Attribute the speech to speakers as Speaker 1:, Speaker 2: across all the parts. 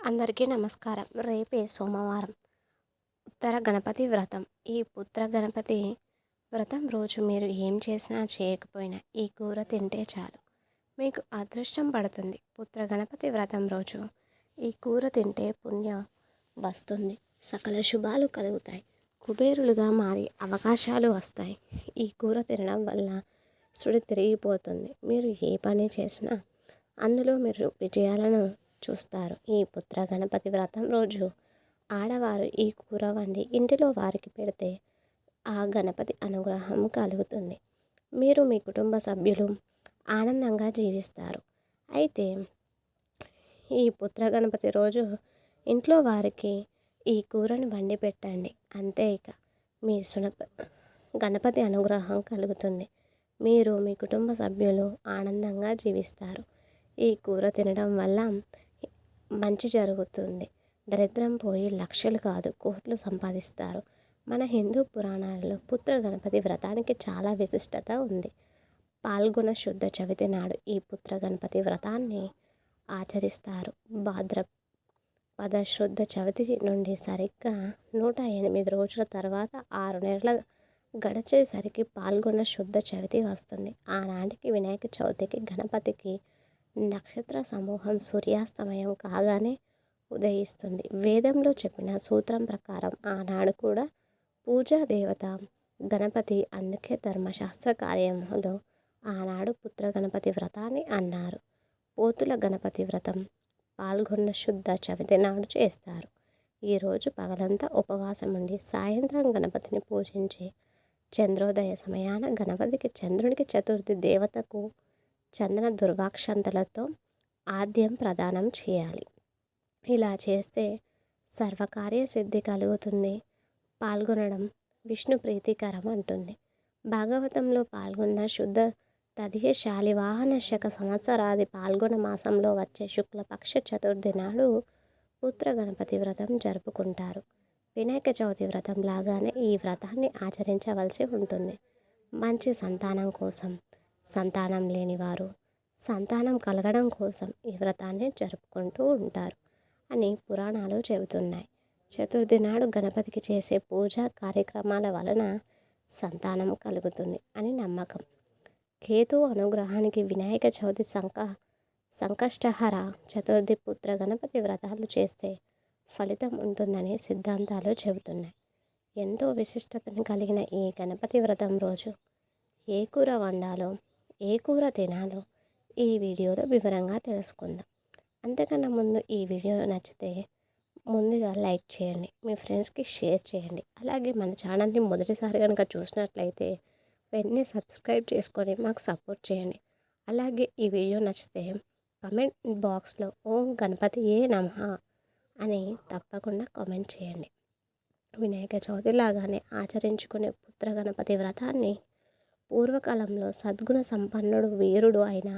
Speaker 1: అందరికీ నమస్కారం. రేపే సోమవారం ఉత్తర గణపతి వ్రతం. ఈ పుత్ర గణపతి వ్రతం రోజు మీరు ఏం చేసినా చేయకపోయినా ఈ కూర తింటే చాలు మీకు అదృష్టం పడుతుంది. పుత్ర గణపతి వ్రతం రోజు ఈ కూర తింటే పుణ్యం వస్తుంది, సకల శుభాలు కలుగుతాయి, కుబేరులుగా మారి అవకాశాలు వస్తాయి. ఈ కూర తినడం వల్ల సుడి తిరిగిపోతుంది. మీరు ఏ పని చేసినా అందులో మీరు విజయాలను చూస్తారు. ఈ పుత్ర గణపతి వ్రతం రోజు ఆడవారు ఈ కూర వండి ఇంటిలో వారికి పెడితే ఆ గణపతి అనుగ్రహం కలుగుతుంది. మీరు మీ కుటుంబ సభ్యులు ఆనందంగా జీవిస్తారు. అయితే ఈ పుత్ర గణపతి రోజు ఇంట్లో వారికి ఈ కూరని వండి పెట్టండి. అంతే, ఇక మీ గణపతి అనుగ్రహం కలుగుతుంది. మీరు మీ కుటుంబ సభ్యులు ఆనందంగా జీవిస్తారు. ఈ కూర తినడం వల్ల మంచి జరుగుతుంది. దరిద్రం పోయి లక్షలు కాదు కోట్లు సంపాదిస్తారు. మన హిందూ పురాణాలలో పుత్ర గణపతి వ్రతానికి చాలా విశిష్టత ఉంది. పాల్గొన శుద్ధ చవితి నాడు ఈ పుత్ర గణపతి వ్రతాన్ని ఆచరిస్తారు. భాద్రపద శుద్ధ చవితి నుండి సరిగ్గా 108 రోజుల తర్వాత 6 నెలల గడిచేసరికి పాల్గొన శుద్ధ చవితి వస్తుంది. ఆనాటికి వినాయక చవితికి గణపతికి నక్షత్ర సమూహం సూర్యాస్తమయం కాగానే ఉదయిస్తుంది. వేదంలో చెప్పిన సూత్రం ప్రకారం ఆనాడు కూడా పూజా దేవత గణపతి. అందుకే ధర్మశాస్త్ర కార్యంలో ఆనాడు పుత్ర గణపతి వ్రతాన్ని అన్నారు. పోతుల గణపతి వ్రతం పాల్గొన్న శుద్ధ చవితి నాడు చేస్తారు. ఈరోజు పగలంతా ఉపవాసం ఉండి సాయంత్రం గణపతిని పూజించి చంద్రోదయ సమయాన గణపతికి చంద్రునికి చతుర్థి దేవతకు చందన దుర్వాక్షంతలతో ఆద్యం ప్రదానం చేయాలి. ఇలా చేస్తే సర్వకార్య సిద్ధి కలుగుతుంది. పాల్గొనడం విష్ణు ప్రీతికరం అంటుంది భాగవతంలో. పాల్గొన్న శుద్ధ తదియ శాలివాహన శక సంవత్సరాది పాల్గొన మాసంలో వచ్చే శుక్లపక్ష చతుర్థి నాడు పుత్ర గణపతి వ్రతం జరుపుకుంటారు. వినాయక చవితి వ్రతం లాగానే ఈ వ్రతాన్ని ఆచరించవలసి ఉంటుంది. మంచి సంతానం కోసం, సంతానం లేనివారు సంతానం కలగడం కోసం ఈ వ్రతాన్ని జరుపుకుంటూ ఉంటారు అని పురాణాలు చెబుతున్నాయి. చతుర్థి నాడు గణపతికి చేసే పూజా కార్యక్రమాల వలన సంతానం కలుగుతుంది అని నమ్మకం. కేతు అనుగ్రహానికి వినాయక చవితి సంకష్టహర చతుర్థి పుత్ర గణపతి వ్రతాలు చేస్తే ఫలితం ఉంటుందని సిద్ధాంతాలు చెబుతున్నాయి. ఎంతో విశిష్టతను కలిగిన ఈ గణపతి వ్రతం రోజు ఏ కూర వండాలో, ఏ కూర తినాలో ఈ వీడియోలో వివరంగా తెలుసుకుందాం. అంతకన్నా ముందు ఈ వీడియో నచ్చితే ముందుగా లైక్ చేయండి, మీ ఫ్రెండ్స్కి షేర్ చేయండి. అలాగే మన ఛానల్ని మొదటిసారి కనుక చూసినట్లయితే వెంటనే సబ్స్క్రైబ్ చేసుకొని మాకు సపోర్ట్ చేయండి. అలాగే ఈ వీడియో నచ్చితే కమెంట్ బాక్స్లో ఓం గణపతియే నమః అని తప్పకుండా కామెంట్ చేయండి. వినాయక చవితి లాగానే ఆచరించుకునే పుత్ర గణపతి వ్రతాన్ని పూర్వకాలంలో సద్గుణ సంపన్నుడు వీరుడు అయిన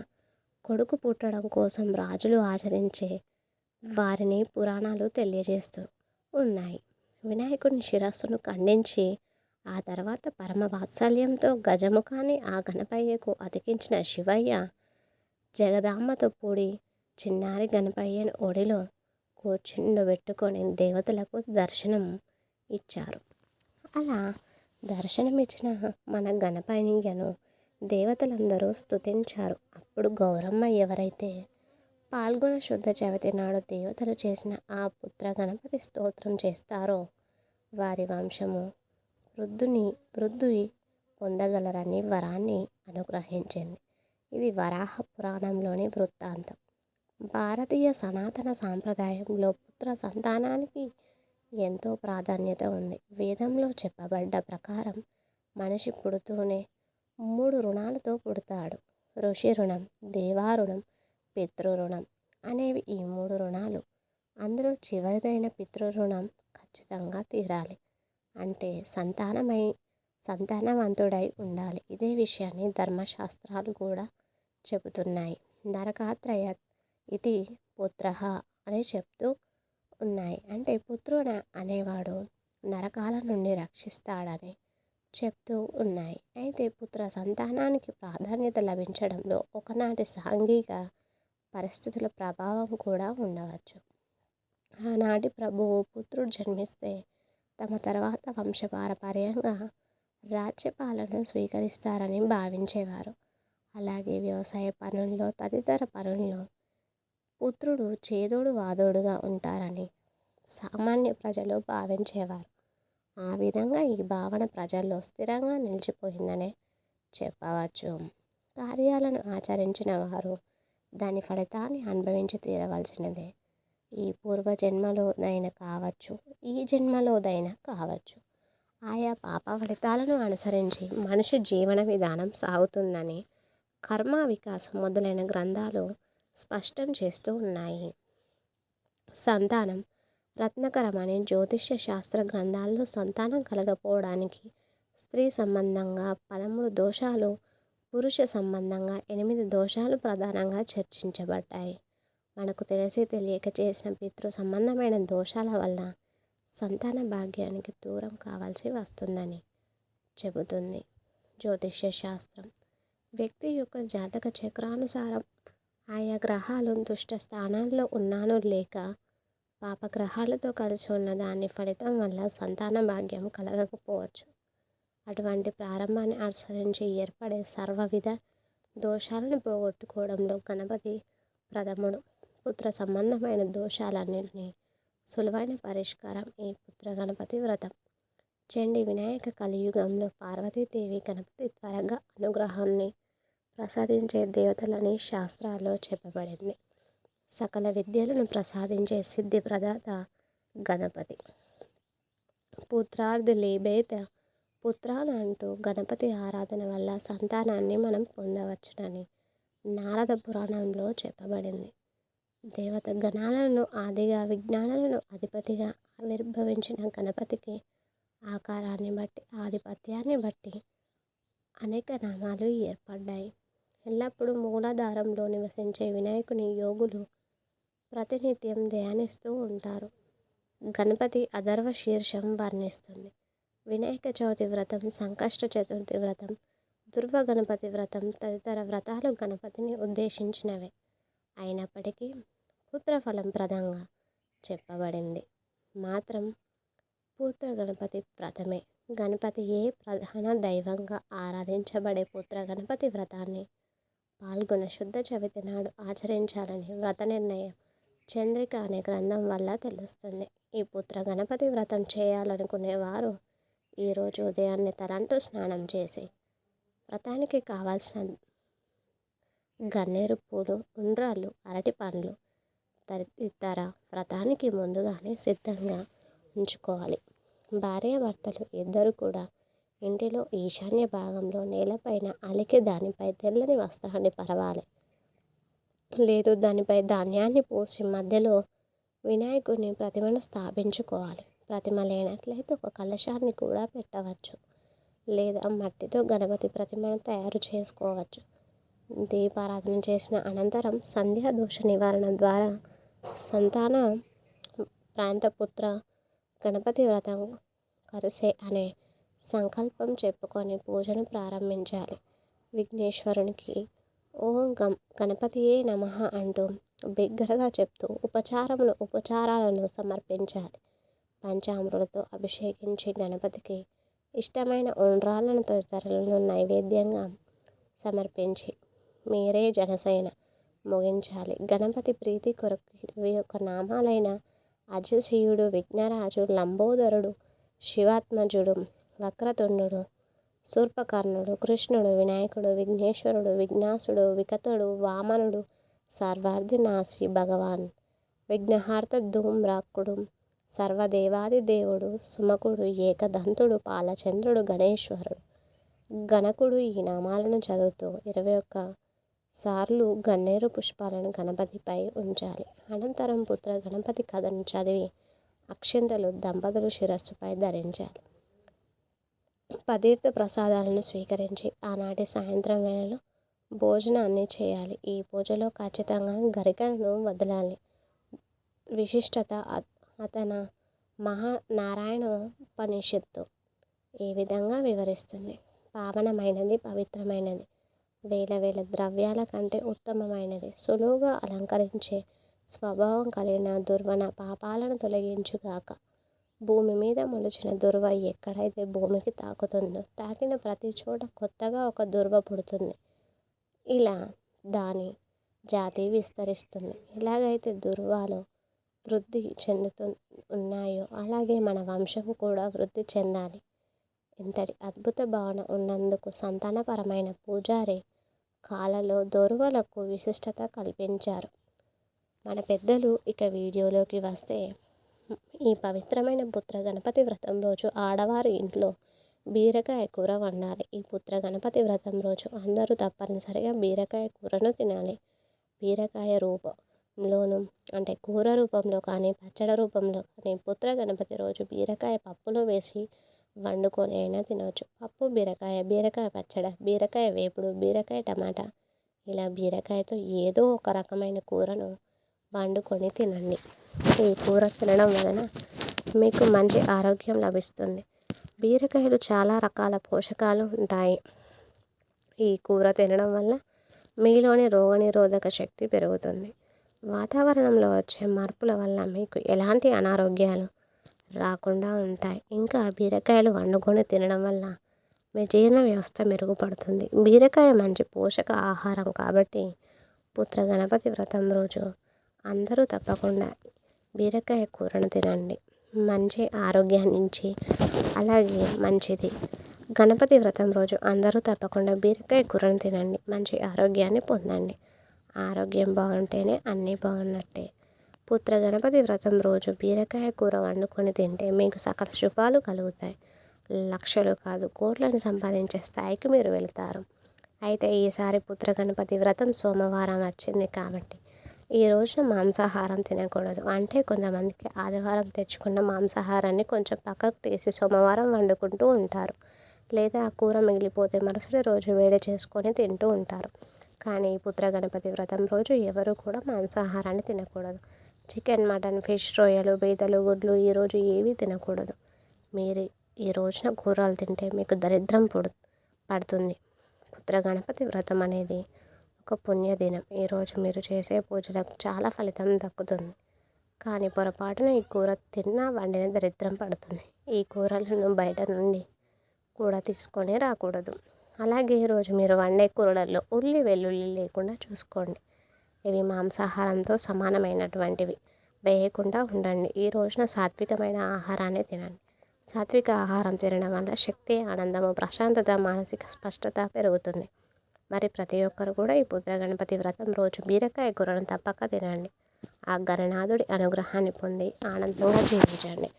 Speaker 1: కొడుకు పుట్టడం కోసం రాజులు ఆచరించే వారిని పురాణాలు తెలియజేస్తూ ఉన్నాయి. వినాయకుని శిరస్సును ఖండించి ఆ తర్వాత పరమ వాత్సల్యంతో గజముఖాన్ని ఆ గణపయ్యకు అతికించిన శివయ్య జగదాంబతో కూడి చిన్నారి గణపయ్యను ఒడిలో కూర్చుండబెట్టుకొని దేవతలకు దర్శనం ఇచ్చారు. అలా దర్శనమిచ్చిన మన గణపయ్యను దేవతలందరూ స్తుతించారు. అప్పుడు గౌరమ్మ ఎవరైతే పాల్గొన శుద్ధ చవితి నాడు దేవతలు చేసిన ఆ పుత్ర గణపతి స్తోత్రం చేస్తారో వారి వంశము వృద్ధి పొందగలరని వరాన్ని అనుగ్రహించింది. ఇది వరాహ పురాణంలోని వృత్తాంతం. భారతీయ సనాతన సాంప్రదాయంలో పుత్ర సంతానానికి ఎంతో ప్రాధాన్యత ఉంది. వేదంలో చెప్పబడ్డ ప్రకారం మనిషి పుడుతూనే 3 రుణాలతో పుడతాడు. ఋషి రుణం, దేవారుణం, పితృరుణం అనేవి ఈ 3 రుణాలు. అందులో చివరిదైన పితృరుణం ఖచ్చితంగా తీరాలి. అంటే సంతానవంతుడై ఉండాలి. ఇదే విషయాన్ని ధర్మశాస్త్రాలు కూడా చెబుతున్నాయి. నరకాత్రయ ఇది పుత్రః అని చెప్తూ ఉన్నాయి. అంటే పుత్రుడు అనేవాడు నరకాల నుండి రక్షిస్తాడని చెప్తూ ఉన్నాయి. అయితే పుత్ర సంతానానికి ప్రాధాన్యత లభించడంలో ఒకనాటి సాంఘిక పరిస్థితుల ప్రభావం కూడా ఉండవచ్చు. ఆనాటి ప్రభువు పుత్రుడు జన్మిస్తే తమ తర్వాత వంశపారపర్యంగా రాజ్యపాలన స్వీకరిస్తారని భావించేవారు. అలాగే వ్యవసాయ పనుల్లో తదితర పనుల్లో పుత్రుడు చేదోడు వాదోడుగా ఉంటారని సామాన్య ప్రజలు భావించేవారు. ఆ విధంగా ఈ భావన ప్రజల్లో స్థిరంగా నిలిచిపోయిందనే చెప్పవచ్చు. కార్యాలను ఆచరించిన వారు దాని ఫలితాన్ని అనుభవించి తీరవలసినదే. ఈ పూర్వజన్మలోదైనా కావచ్చు, ఈ జన్మలోదైనా కావచ్చు. ఆయా పాప ఫలితాలను అనుసరించి మనిషి జీవన విధానం సాగుతుందని కర్మ వికాసం మొదలైన గ్రంథాలు స్పష్టం చేస్తూ ఉన్నాయి. సంతానం రత్నకరమని జ్యోతిష్య శాస్త్ర గ్రంథాల్లో సంతానం కలగపోవడానికి స్త్రీ సంబంధంగా 13 దోషాలు, పురుష సంబంధంగా 8 దోషాలు ప్రధానంగా చర్చించబడ్డాయి. మనకు తెలిసి తెలియక చేసిన పితృ సంబంధమైన దోషాల వల్ల సంతాన భాగ్యానికి దూరం కావాల్సి వస్తుందని చెబుతుంది జ్యోతిష్య శాస్త్రం. వ్యక్తి యొక్క జాతక చక్రానుసారం ఆయా గ్రహాలు దుష్ట స్థానాల్లో ఉన్నాను లేక పాపగ్రహాలతో కలిసి ఉన్న దాని ఫలితం వల్ల సంతాన భాగ్యం కలగకపోవచ్చు. అటువంటి ప్రారంభాన్ని అనుసరించి ఏర్పడే సర్వవిధ దోషాలను పోగొట్టుకోవడంలో గణపతి ప్రథముడు. పుత్ర సంబంధమైన దోషాలన్నింటినీ సులువైన పరిష్కారం ఈ పుత్ర గణపతి వ్రతం. చండి వినాయక కలియుగంలో పార్వతీదేవి గణపతి త్వరగా అనుగ్రహాన్ని ప్రసాదించే దేవతలని శాస్త్రాల్లో చెప్పబడింది. సకల విద్యలను ప్రసాదించే సిద్ధి ప్రదాత గణపతి. పుత్రార్థి లేభేత పుత్రాన్ అంటూ గణపతి ఆరాధన వల్ల సంతానాన్ని మనం పొందవచ్చునని నారద పురాణంలో చెప్పబడింది. దేవత గణాలను ఆదిగా విజ్ఞానాలను అధిపతిగా ఆవిర్భవించిన గణపతికి ఆకారాన్ని బట్టి ఆధిపత్యాన్ని బట్టి అనేక నామాలు ఏర్పడ్డాయి. ఎల్లప్పుడూ మూలాధారంలో నివసించే వినాయకుని యోగులు ప్రతినిత్యం ధ్యానిస్తూ ఉంటారు. గణపతి అథర్వ శీర్షం వర్ణిస్తుంది. వినాయక చవితి వ్రతం, సంకష్ట చతుర్థి వ్రతం, దుర్వ గణపతి వ్రతం తదితర వ్రతాలు గణపతిని ఉద్దేశించినవే అయినప్పటికీ పుత్రఫలం ప్రదంగా చెప్పబడింది మాత్రం పుత్ర గణపతి వ్రతమే. గణపతియే ప్రధాన దైవంగా ఆరాధించబడే పుత్ర గణపతి వ్రతాన్ని పాల్గొన శుద్ధ చవితి నాడు ఆచరించాలని వ్రత నిర్ణయం చంద్రిక అనే గ్రంథం వల్ల తెలుస్తుంది. ఈ పుత్ర గణపతి వ్రతం చేయాలనుకునేవారు ఈరోజు ఉదయాన్నే తలంటూ స్నానం చేసి వ్రతానికి కావాల్సిన గన్నేరు పూలు, ఉండ్రాళ్ళు, అరటి పండ్లు తదితర వ్రతానికి ముందుగానే సిద్ధంగా ఉంచుకోవాలి. భార్యాభర్తలు ఇద్దరు కూడా ఇంటిలో ఈశాన్య భాగంలో నేలపైన అలికి దానిపై తెల్లని వస్త్రాన్ని పరవాలి. లేదు దానిపై ధాన్యాన్ని పోసి మధ్యలో వినాయకుని ప్రతిమను స్థాపించుకోవాలి. ప్రతిమ లేనట్లయితే ఒక కలశాన్ని కూడా పెట్టవచ్చు. లేదా మట్టితో గణపతి ప్రతిమను తయారు చేసుకోవచ్చు. దీపారాధన చేసిన అనంతరం సంధ్యా దోష నివారణ ద్వారా సంతాన ప్రాంతపుత్ర గణపతి వ్రతం కరిసే అనే సంకల్పం చెప్పుకొని పూజను ప్రారంభించాలి. విఘ్నేశ్వరునికి ఓం గణపతియే నమః అంటూ బిగ్గరగా చెప్తూ ఉపచారాలను సమర్పించాలి. పంచామృతతో అభిషేకించి గణపతికి ఇష్టమైన ఉండ్రాలను తదితరులను నైవేద్యంగా సమర్పించి మీరే జనసేన ముగించాలి. గణపతి ప్రీతి కొరకు 21 నామాలైన అజశీయుడు, విఘ్నరాజు, లంబోదరుడు, శివాత్మజుడు, వక్రతుండుడు, శూర్పకర్ణుడు, కృష్ణుడు, వినాయకుడు, విఘ్నేశ్వరుడు, విఘ్నాసుడు, వికటుడు, వామనుడు, సర్వార్థినాశి భగవాన్, విఘ్నహార్త ధూమ్రాక్షుడు, సర్వదేవాది దేవుడు, సుముఖుడు, ఏకదంతుడు, పాలచంద్రుడు, గణేశ్వరుడు, గణకుడు ఈ నామాలను చదువుతూ 21 సార్లు గన్నేరు పుష్పాలను గణపతిపై ఉంచాలి. అనంతరం పుత్ర గణపతి కథను చదివి అక్షింతలు దంపతులు శిరస్సుపై ధరించాలి. పతీర్థ ప్రసాదాలను స్వీకరించి ఆనాటి సాయంత్రం వేళలో భోజనాన్ని చేయాలి. ఈ పూజలో ఖచ్చితంగా గరికలను వదలాలి. విశిష్టత అతన మహానారాయణోపనిషత్తు ఈ విధంగా వివరిస్తుంది. పావనమైనది, పవిత్రమైనది, వేల వేల ద్రవ్యాల కంటే ఉత్తమమైనది, సులువుగా అలంకరించే స్వభావం కలిగిన దుర్వన పాపాలను తొలగించుగాక. భూమి మీద మొలిచిన దుర్వ ఎక్కడైతే భూమికి తాకుతుందో తాకిన ప్రతి చోట కొత్తగా ఒక దుర్వ పుడుతుంది. ఇలా దాని జాతి విస్తరిస్తుంది. ఎలాగైతే దుర్వాలు వృద్ధి ఉన్నాయో అలాగే మన వంశం కూడా వృద్ధి చెందాలి. ఇంతటి అద్భుత భావన ఉన్నందుకు సంతానపరమైన పూజారి కాలలో దొరువలకు విశిష్టత కల్పించారు మన పెద్దలు. ఇక వీడియోలోకి వస్తే, ఈ పవిత్రమైన పుత్ర గణపతి వ్రతం రోజు ఆడవారి ఇంట్లో బీరకాయ కూర వండాలి. ఈ పుత్ర గణపతి వ్రతం రోజు అందరూ తప్పనిసరిగా బీరకాయ కూరను తినాలి. బీరకాయ రూపంలోను అంటే కూర రూపంలో కానీ పచ్చడి రూపంలో కానీ పుత్ర గణపతి రోజు బీరకాయ పప్పులో వేసి వండుకొని అయినా తినవచ్చు. పప్పు బీరకాయ, బీరకాయ పచ్చడి, బీరకాయ వేపుడు, బీరకాయ టమాటా, ఇలా బీరకాయతో ఏదో ఒక రకమైన కూరను వండుకొని తినండి. ఈ కూర తినడం వలన మీకు మంచి ఆరోగ్యం లభిస్తుంది. బీరకాయలు చాలా రకాల పోషకాలు ఉంటాయి. ఈ కూర తినడం వల్ల మీలోని రోగనిరోధక శక్తి పెరుగుతుంది. వాతావరణంలో వచ్చే మార్పుల వల్ల మీకు ఎలాంటి అనారోగ్యాలు రాకుండా ఉంటాయి. ఇంకా బీరకాయలు వండుకొని తినడం వల్ల మీ జీర్ణ వ్యవస్థ మెరుగుపడుతుంది. బీరకాయ మంచి పోషక ఆహారం కాబట్టి పుత్ర గణపతి వ్రతం రోజు అందరూ తప్పకుండా బీరకాయ కూరను తినండి. మంచి ఆరోగ్యాన్ని ఇచ్చి అలాగే మంచిది. గణపతి వ్రతం రోజు అందరూ తప్పకుండా బీరకాయ కూరను తినండి. మంచి ఆరోగ్యాన్ని పొందండి. ఆరోగ్యం బాగుంటేనే అన్నీ బాగున్నట్టే. పుత్ర గణపతి వ్రతం రోజు బీరకాయ కూర వండుకొని తింటే మీకు సకల శుభాలు కలుగుతాయి. లక్షలు కాదు కోట్లను సంపాదించే స్థాయికి మీరు వెళ్తారు. అయితే ఈసారి పుత్ర గణపతి వ్రతం సోమవారం వచ్చింది కాబట్టి ఈ రోజున మాంసాహారం తినకూడదు. అంటే కొంతమందికి ఆదివారం తెచ్చుకున్న మాంసాహారాన్ని కొంచెం పక్కకు తీసి సోమవారం వండుకుంటూ ఉంటారు. లేదా ఆ కూర మిగిలిపోతే మరుసటి రోజు వేడి చేసుకొని తింటూ ఉంటారు. కానీ పుత్ర గణపతి వ్రతం రోజు ఎవరు కూడా మాంసాహారాన్ని తినకూడదు. చికెన్, మటన్, ఫిష్, రొయ్యలు, పీతలు, గుడ్లు ఈరోజు ఏవీ తినకూడదు. మీరు ఈ రోజున కూరలు తింటే మీకు దరిద్రం పడుతుంది. పుత్ర గణపతి వ్రతం అనేది ఒక పుణ్యదినం. ఈరోజు మీరు చేసే పూజలకు చాలా ఫలితం దక్కుతుంది. కానీ పొరపాటున ఈ కూర తిన్నా వండిన దరిద్రం పడుతుంది. ఈ కూరలను బయట నుండి కూడా తీసుకొని రాకూడదు. అలాగే ఈరోజు మీరు వండే కూరలలో ఉల్లి వెల్లుల్లి లేకుండా చూసుకోండి. ఇవి మాంసాహారంతో సమానమైనటువంటివి వేయకుండా ఉండండి. ఈ రోజున సాత్వికమైన ఆహారాన్ని తినండి. సాత్విక ఆహారం తినడం వల్ల శక్తి, ఆనందము, ప్రశాంతత, మానసిక స్పష్టత పెరుగుతుంది. మరి ప్రతి ఒక్కరు కూడా ఈ పుత్ర గణపతి వ్రతం రోజు బీరకాయ కూరను తప్పక తినండి. ఆ గణనాథుడి అనుగ్రహాన్ని పొంది ఆనందంగా జీవించండి.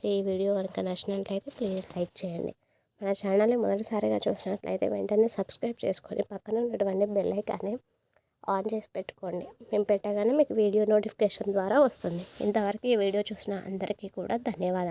Speaker 1: ఈ వీడియో కనుక నచ్చినట్లయితే ప్లీజ్ లైక్ చేయండి. మన ఛానల్ని మొదటిసారిగా చూసినట్లయితే వెంటనే సబ్స్క్రైబ్ చేసుకొని పక్కన ఉన్నటువంటి బెల్ ఐకాన్ని ఆన్ చేసి పెట్టుకోండి. మేము పెట్టగానే మీకు వీడియో నోటిఫికేషన్ ద్వారా వస్తుంది. ఇంతవరకు ఈ వీడియో చూసిన అందరికీ కూడా ధన్యవాదాలు.